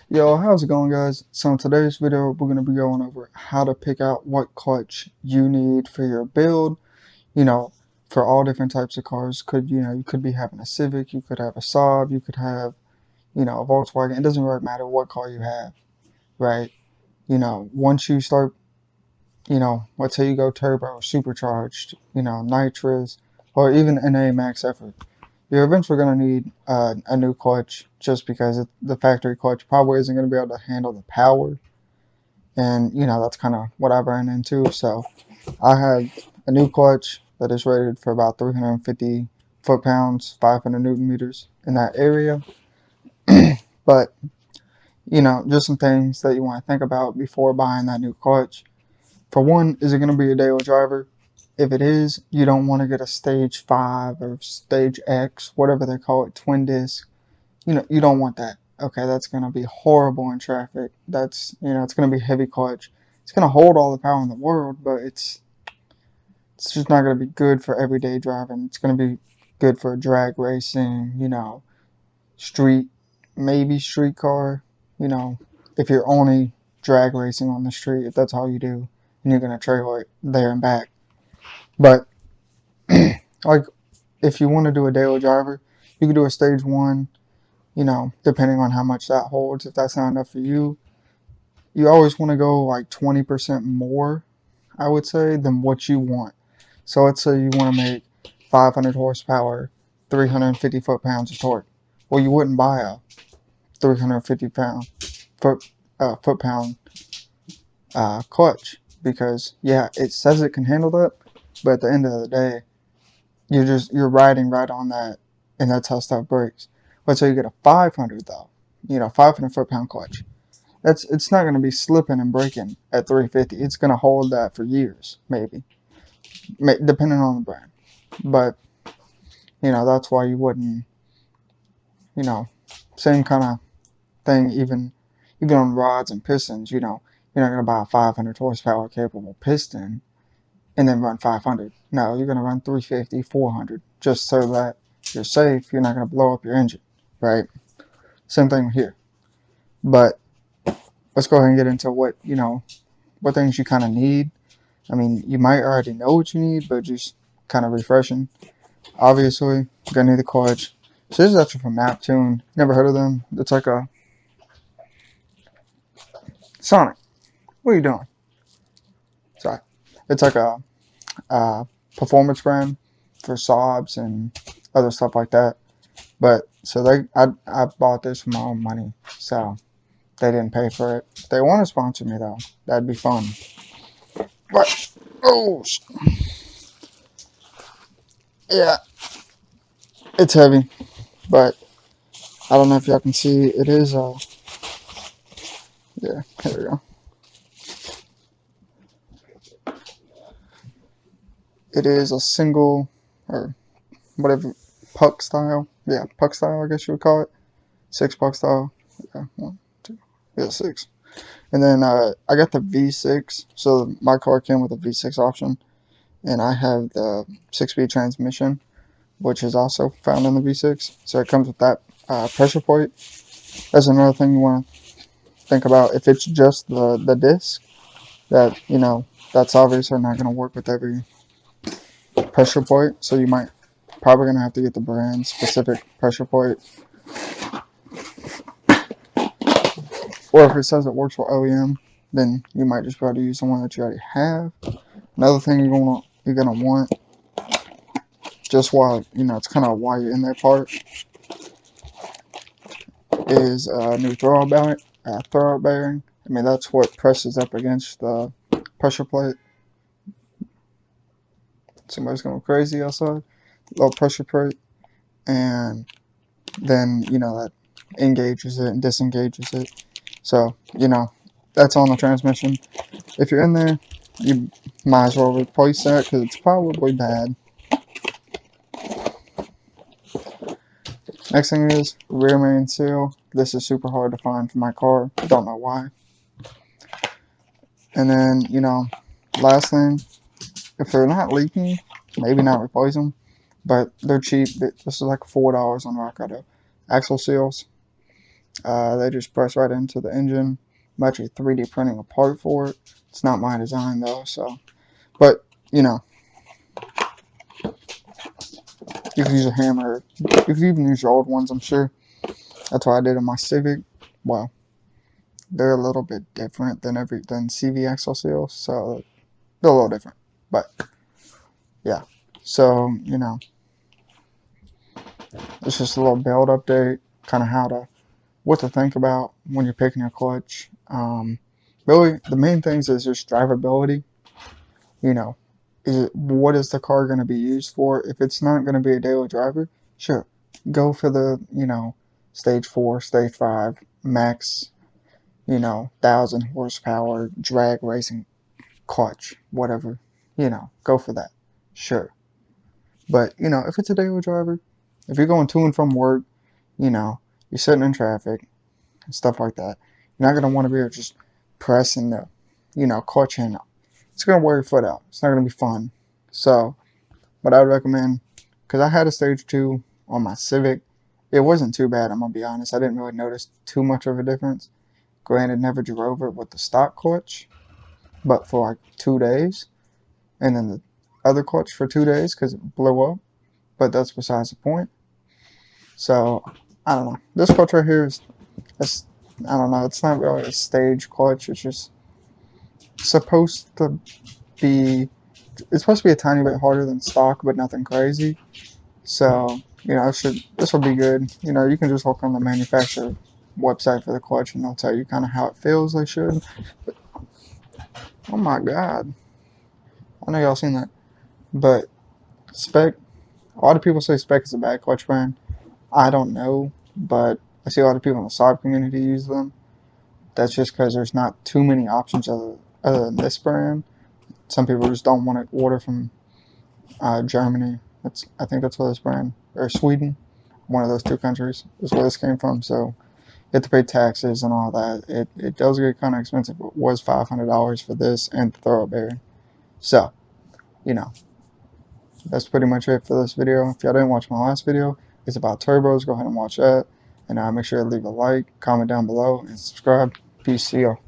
Yo, how's it going, guys? So in today's video, we're going to be going over how to pick out what clutch you need for your build, you know, for all different types of cars. You could be having a Civic, you could have a SAAB, you could have, a Volkswagen. It doesn't really matter what car you have, right? Once you start, let's say you go turbo, supercharged, nitrous, or even NA max effort, you're eventually going to need a new clutch just because the factory clutch probably isn't going to be able to handle the power. And, that's kind of what I ran into. So I have a new clutch that is rated for about 350 foot-pounds, 500 Newton meters in that area. But, just some things that you want to think about before buying that new clutch. For one, is it going to be a daily driver? If it is, you don't want to get a stage 5 or stage X, whatever they call it, twin disc. You don't want that. Okay, that's going to be horrible in traffic. It's going to be heavy clutch. It's going to hold all the power in the world, but it's just not going to be good for everyday driving. It's going to be good for drag racing, street, maybe street car, if you're only drag racing on the street, if that's all you do, and you're going to trailer it there and back. But, like, if you want to do a daily driver, you can do a stage 1, depending on how much that holds. If that's not enough for you, you always want to go like 20% more, I would say, than what you want. So let's say you want to make 500 horsepower, 350 foot-pounds of torque. Well, you wouldn't buy a 350 pound foot-pound clutch because, yeah, it says it can handle that, but at the end of the day, you're riding right on that, and that's how stuff breaks. Let's say you get a 500 though, 500 foot-pound clutch. It's not going to be slipping and breaking at 350. It's going to hold that for years, maybe, depending on the brand. But that's why you wouldn't, you know, same kind of thing. Even on rods and pistons, you're not going to buy a 500 horsepower capable piston and then run 500. No, you're going to run 350, 400, just so that you're safe. You're not going to blow up your engine, right? Same thing here. But let's go ahead and get into what things you kind of need. I mean, you might already know what you need, but just kind of refreshing. Obviously, you're going to need the clutch. So this is actually from Neptune. Never heard of them. It's like a... Sonic, what are you doing? Sorry. It's like a performance brand for SAABs and other stuff like that. But, so I bought this for my own money. So, they didn't pay for it. If they want to sponsor me, though, that'd be fun. But, oh, yeah, it's heavy. But, I don't know if y'all can see, it is, yeah, here we go. It is a single, or whatever, puck style. Yeah, puck style, I guess you would call it. 6 puck style. Yeah, 1, 2, yeah, 6. And then I got the V6, so my car came with a V6 option. And I have the 6-speed transmission, which is also found in the V6. So it comes with that pressure plate. That's another thing you want to think about. If it's just the disc, that, that's obviously not going to work with every pressure plate. So you might probably going to have to get the brand specific pressure plate. Or if it says it works for OEM, then you might just be able to use the one that you already have. Another thing you're gonna want, just while it's kind of why you're in that part, is a new throwout bearing. I mean, that's what presses up against the pressure plate. Somebody's going crazy outside. Low pressure plate, and then that engages it and disengages it. So that's on the transmission. If you're in there, you might as well replace that because it's probably bad. Next thing is rear main seal. This is super hard to find for my car. Don't know why. And then, last thing, if they're not leaking, maybe not replace them, but they're cheap. This is like $4 on Rock Auto. Axle seals. They just press right into the engine. I'm actually 3D printing a part for it. It's not my design though, so. But, you know, you can use a hammer. You can even use your old ones, I'm sure. That's what I did in my Civic. Well, they're a little bit different than CV axle seals, so they're a little different. But, yeah. So, you know, it's just a little build update, kind of what to think about when you're picking your clutch. Really, the main things is just drivability. You know, what is the car going to be used for? If it's not going to be a daily driver, sure, go for the, stage 4, stage 5, max, 1,000 horsepower drag racing clutch, whatever, go for that, sure. But, if it's a daily driver, if you're going to and from work, you're sitting in traffic and stuff like that, you're not going to want to be just pressing the, clutch in. It's going to wear your foot out. It's not going to be fun. So, what I would recommend, because I had a stage 2 on my Civic, it wasn't too bad, I'm going to be honest. I didn't really notice too much of a difference. Granted, never drove it with the stock clutch, but for like 2 days. And then the other clutch for 2 days because it blew up. But that's besides the point. So, I don't know. This clutch right here I don't know, it's not really a stage clutch. It's just supposed to be, it's supposed to be a tiny bit harder than stock, but nothing crazy. So, this will be good. You can just look on the manufacturer website for the clutch and they'll tell you kind of how it feels. They should. But, oh my god. I know y'all seen that. But Spec, a lot of people say Spec is a bad clutch brand. I don't know, but I see a lot of people in the SAAB community use them. That's just because there's not too many options other than this brand. Some people just don't want to order from Germany. I think that's where this brand, or Sweden, one of those two countries is where this came from. So you have to pay taxes and all that. It does get kind of expensive. It was $500 for this and the throw bearing. So, that's pretty much it for this video. If y'all didn't watch my last video, it's about turbos. Go ahead and watch that. And make sure to leave a like, comment down below, and subscribe. Peace. See y'all.